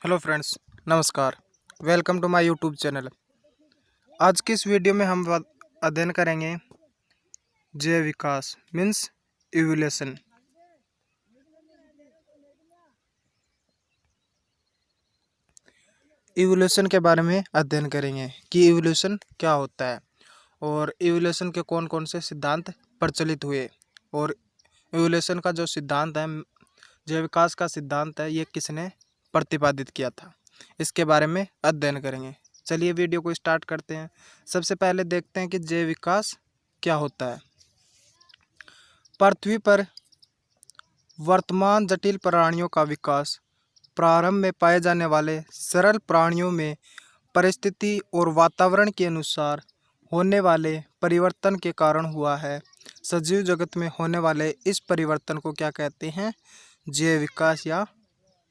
Hello friends, नमस्कार। Welcome to my YouTube channel. आज की इस वीडियो में हम अध्ययन करेंगे जैव विकास मीन्स इवोल्यूशन। इवोल्यूशन के बारे में अध्ययन करेंगे कि इवोल्यूशन क्या होता है और इवोल्यूशन के कौन कौन से सिद्धांत प्रचलित हुए और इवोल्यूशन का जो सिद्धांत है, जैव विकास का सिद्धांत है, ये किसने प्रतिपादित किया था, इसके बारे में अध्ययन करेंगे। चलिए वीडियो को स्टार्ट करते हैं। सबसे पहले देखते हैं कि जैव विकास क्या होता है। पृथ्वी पर वर्तमान जटिल प्राणियों का विकास प्रारंभ में पाए जाने वाले सरल प्राणियों में परिस्थिति और वातावरण के अनुसार होने वाले परिवर्तन के कारण हुआ है। सजीव जगत में होने वाले इस परिवर्तन को क्या कहते हैं? जैव विकास या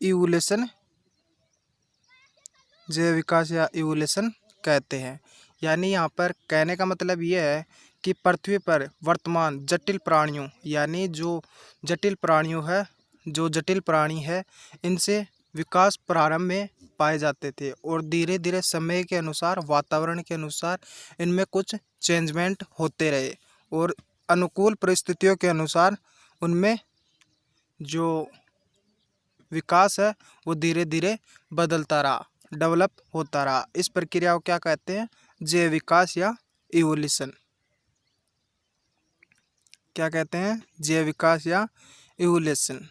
इवोल्यूशन। जैव विकास या इवोल्यूशन कहते हैं। यानी यहाँ पर कहने का मतलब ये है कि पृथ्वी पर वर्तमान जटिल प्राणियों, यानी जो जटिल प्राणी है, इनसे विकास प्रारंभ में पाए जाते थे और धीरे धीरे समय के अनुसार, वातावरण के अनुसार इनमें कुछ चेंजमेंट होते रहे और अनुकूल परिस्थितियों के अनुसार उनमें जो विकास है वो धीरे धीरे बदलता रहा, डेवलप होता रहा। इस प्रक्रिया को क्या कहते हैं? जैव विकास या इवोल्यूशन। क्या कहते हैं? जैव विकास या इवोल्यूशन।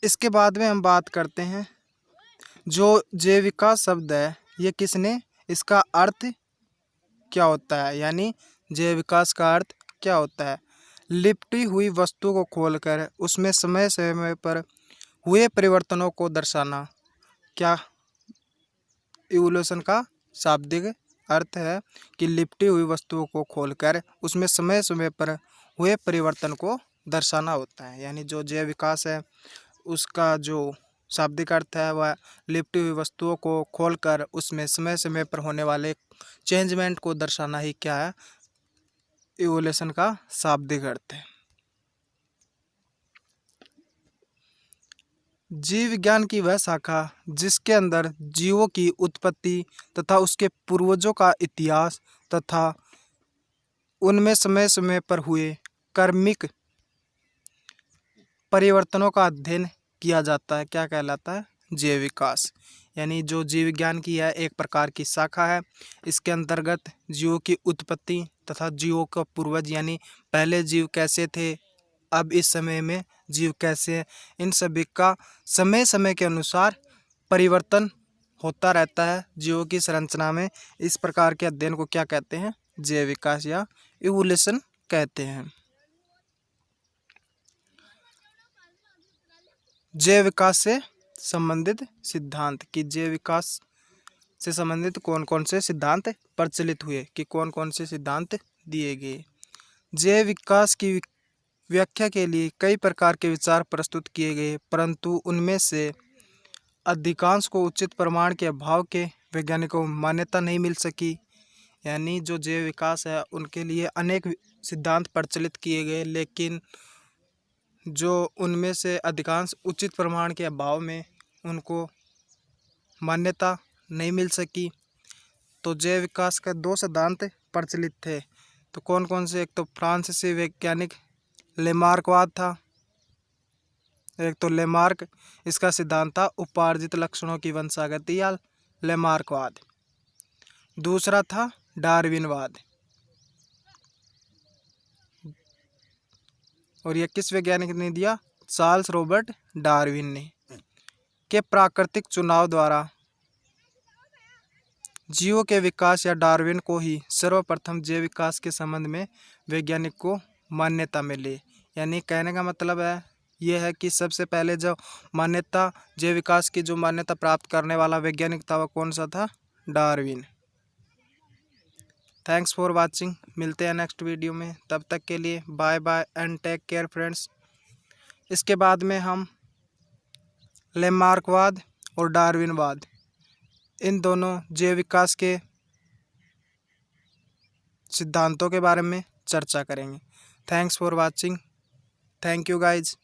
इसके बाद में हम बात करते हैं जो जैव विकास शब्द है, ये किसने, इसका अर्थ क्या होता है, यानी जैव विकास का अर्थ क्या होता है? लिपटी हुई वस्तु को खोलकर उसमें समय समय पर हुए परिवर्तनों को दर्शाना। क्या इवोल्यूशन का शाब्दिक अर्थ है कि लिपटी हुई वस्तुओं को खोलकर उसमें समय समय पर हुए परिवर्तन को दर्शाना होता है। यानी जो जैव विकास है उसका जो शाब्दिक अर्थ है वह लिपटी हुई वस्तुओं को खोलकर उसमें समय समय पर होने वाले चेंजमेंट को दर्शाना ही क्या है? इवोल्यूशन का शाब्दिक अर्थ है। जीव विज्ञान की वह शाखा जिसके अंदर जीवों की उत्पत्ति तथा उसके पूर्वजों का इतिहास तथा उनमें समय समय पर हुए कर्मिक परिवर्तनों का अध्ययन किया जाता है, क्या कहलाता है? जैव विकास। यानी जो जीव विज्ञान की है एक प्रकार की शाखा है। इसके अंतर्गत जीवों की उत्पत्ति तथा जीवों का पूर्वज, यानी पहले जीव कैसे थे, अब इस समय में जीव कैसे हैं, इन सभी का समय समय के अनुसार परिवर्तन होता रहता है जीवों की संरचना में। इस प्रकार के अध्ययन को क्या कहते हैं? जैव विकास या इवोल्यूशन कहते हैं। जैव विकास से संबंधित सिद्धांत कि जैव विकास से संबंधित कौन कौन से सिद्धांत प्रचलित हुए, कि कौन कौन से सिद्धांत दिए गए। जैव विकास की व्याख्या के लिए कई प्रकार के विचार प्रस्तुत किए गए, परंतु उनमें से अधिकांश को उचित प्रमाण के अभाव के वैज्ञानिकों को मान्यता नहीं मिल सकी। यानी जो जैव विकास है उनके लिए अनेक सिद्धांत प्रचलित किए गए, लेकिन जो उनमें से अधिकांश उचित प्रमाण के अभाव में उनको मान्यता नहीं मिल सकी। तो जैव विकास के दो सिद्धांत प्रचलित थे, तो कौन कौन से? एक तो फ्रांसीसी वैज्ञानिक लेमार्कवाद था, एक तो लेमार्क, इसका सिद्धांत था उपार्जित लक्षणों की वंशागति या लेमार्कवाद। दूसरा था डार्विनवाद, और यह किस वैज्ञानिक ने दिया? चार्ल्स रॉबर्ट डार्विन ने, के प्राकृतिक चुनाव द्वारा जीवों के विकास, या डार्विन को ही सर्वप्रथम जैव विकास के संबंध में वैज्ञानिक को मान्यता मिली। यानी कहने का मतलब है यह है कि सबसे पहले जो मान्यता, जैव विकास की जो मान्यता प्राप्त करने वाला वैज्ञानिक था वह कौन सा था? डार्विन। Thanks for watching. मिलते हैं नेक्स्ट वीडियो में, तब तक के लिए bye bye and take care friends. इसके बाद में हम लेमार्कवाद और डार्विनवाद, इन दोनों जैव विकास के सिद्धांतों के बारे में चर्चा करेंगे। Thanks for watching. Thank you guys.